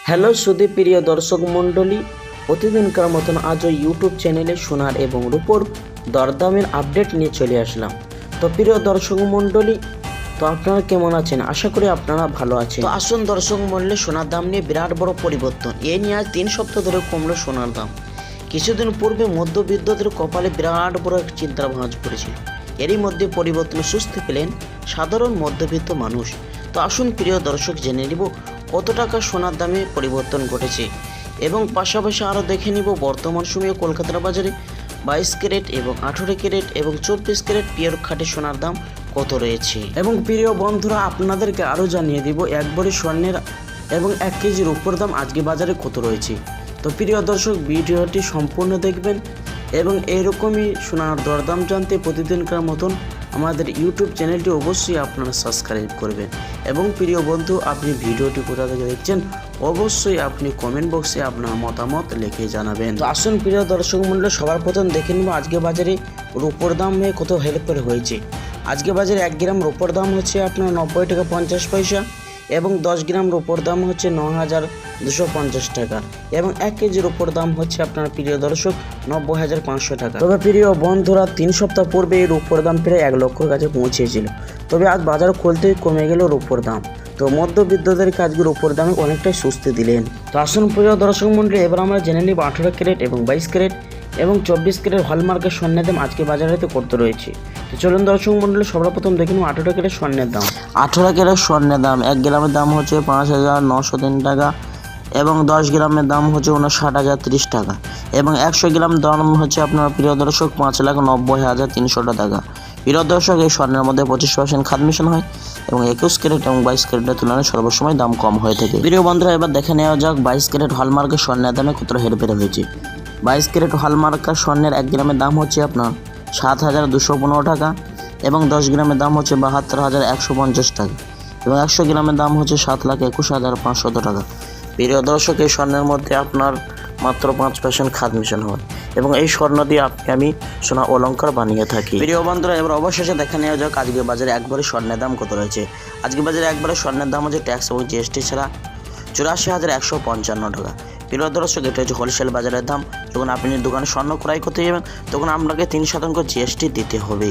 Hello সুধীপ্রিয় দর্শক মণ্ডলী, প্রতিদিনকার মতন আজও ইউটিউব চ্যানেলে সোনার এবং রূপোর দরদামের আপডেট নিয়ে চলে আসলাম। তো প্রিয় দর্শক মণ্ডলী, তো আপনারা কেমন আছেন? আশা করি আপনারা ভালো আছেন। তো আসুন দর্শক মণ্ডলী, সোনার দাম নিয়ে বিরাট বড় পরিবর্তন। এ নিয়ে আজ 3 সপ্তাহ ধরে কমলো সোনার দাম। কিছুদিন পূর্বে মধ্যবিত্তদের কপালে বিরাট বড় এক চিন্তার ভাঁজ পড়েছিল। এরই মধ্যে পরিবর্তন সুস্থ পেলেন সাধারণ মধ্যবিত্ত মানুষ। তো আসুন প্রিয় দর্শক, জেনে নিব কত টাকা সোনার দামে পরিবর্তন ঘটেছে এবং পাশাপাশি আরও দেখে নিব বর্তমান সময়ে কলকাতার বাজারে 22 ক্যারেট এবং 18 ক্যারেট এবং 24 ক্যারেট পিওর খাঁটি সোনার দাম কত রয়েছে। এবং প্রিয় বন্ধুরা, আপনাদেরকে আরও জানিয়ে দিব 1 ভরি স্বর্ণের এবং 1 কেজি রূপোর দাম আজকে বাজারে কত রয়েছে। তো প্রিয় দর্শক, ভিডিওটি সম্পূর্ণ দেখবেন এবং এরকমই সোনার দরদাম জানতে প্রতিদিনকার মতন আমাদের ইউটিউব চ্যানেলটি অবশ্যই আপনারা সাবস্ক্রাইব করবেন। এবং প্রিয় বন্ধু, আপনি ভিডিওটি কোথা থেকে দেখছেন অবশ্যই আপনি কমেন্ট বক্সে আপনার মতামত লিখে জানাবেন। তো আসুন প্রিয় দর্শক মণ্ডলী, সবার প্রথম দেখে নেব আজকে বাজারে রূপোর দাম কত হেরফের হয়েছে। আজকে বাজারে 1 গ্রাম রূপোর দাম হচ্ছে আপনার 90 টাকা 50 পয়সা এবং 10 গ্রাম রূপোর দাম হচ্ছে 9,250 টাকা এবং 1 কেজির রূপোর দাম হচ্ছে আপনার প্রিয় দর্শক 90,500 টাকা। তবে প্রিয় বন্ধুরা, 3 সপ্তাহ পূর্বে এই রূপোর দাম প্রায় 1 লক্ষর কাছে পৌঁছেছিল। তবে আজ বাজার খুলতেই কমে গেল রূপোর দাম। তো মধ্যবিত্তদের আজকে রূপোর দামে অনেকটাই স্বস্তি দিলেন। তো আসুন প্রিয় দর্শক মণ্ডলী, এবার আমরা জেনে নিব 18 ক্যারেট এবং 22 ক্যারেট এবং 24 ক্যারেট হলমার্কের স্বর্ণের দাম আজকে বাজারে কত রয়েছে। তো চলুন দর্শক মণ্ডলী, সর্বপ্রথম দেখে নেব 18 ক্যারেট স্বর্ণের দাম। 18 ক্যারেট স্বর্ণের দাম 1 গ্রামের দাম হচ্ছে 5,903 টাকা এবং 10 গ্রামের দাম হচ্ছে 59,030 টাকা এবং 100 গ্রাম দাম হচ্ছে আপনার প্রিয় দর্শক 5,90,300 টাকা। প্রিয় দর্শক, এই স্বর্ণের মধ্যে 25% খাদ মিশন হয় এবং 21 ক্যারেট এবং 22 ক্যারেটের তুলনায় সর্বসময় দাম কম হয়ে থাকে। প্রিয় বন্ধুরা, এবার দেখে নেওয়া যাক 22 ক্যারেট হলমার্কের স্বর্ণের দামে কতটা হেরফের হয়েছে। 22 ক্যারেট হলমার্কের স্বর্ণের 1 গ্রামের দাম হচ্ছে আপনার 7,215 টাকা এবং 10 গ্রামের দাম হচ্ছে 72,150 টাকা এবং 100 গ্রামের দাম হচ্ছে 7,21,500 টাকা। প্রিয় দর্শক, এই স্বর্ণের মধ্যে আপনার মাত্র 5% খাদ মিশন হয় এবং এই স্বর্ণ দিয়ে আমি সোনা অলংকার বানিয়ে থাকি। প্রিয় বন্ধুরা, এবার অবশেষে দেখে নেওয়া যাক আজকে বাজারে 1 ভরি স্বর্ণের দাম কত রয়েছে। আজকে বাজারে 1 ভরি স্বর্ণের দাম হচ্ছে ট্যাক্স এবং জিএসটি ছাড়া 84,155 টাকা। প্রিয় দর্শক, এটা হচ্ছে হোলসেল বাজারের দাম। যখন আপনি দোকানে স্বর্ণ ক্রয় করতে যাবেন তখন আপনাকে 3% জিএসটি দিতে হবে।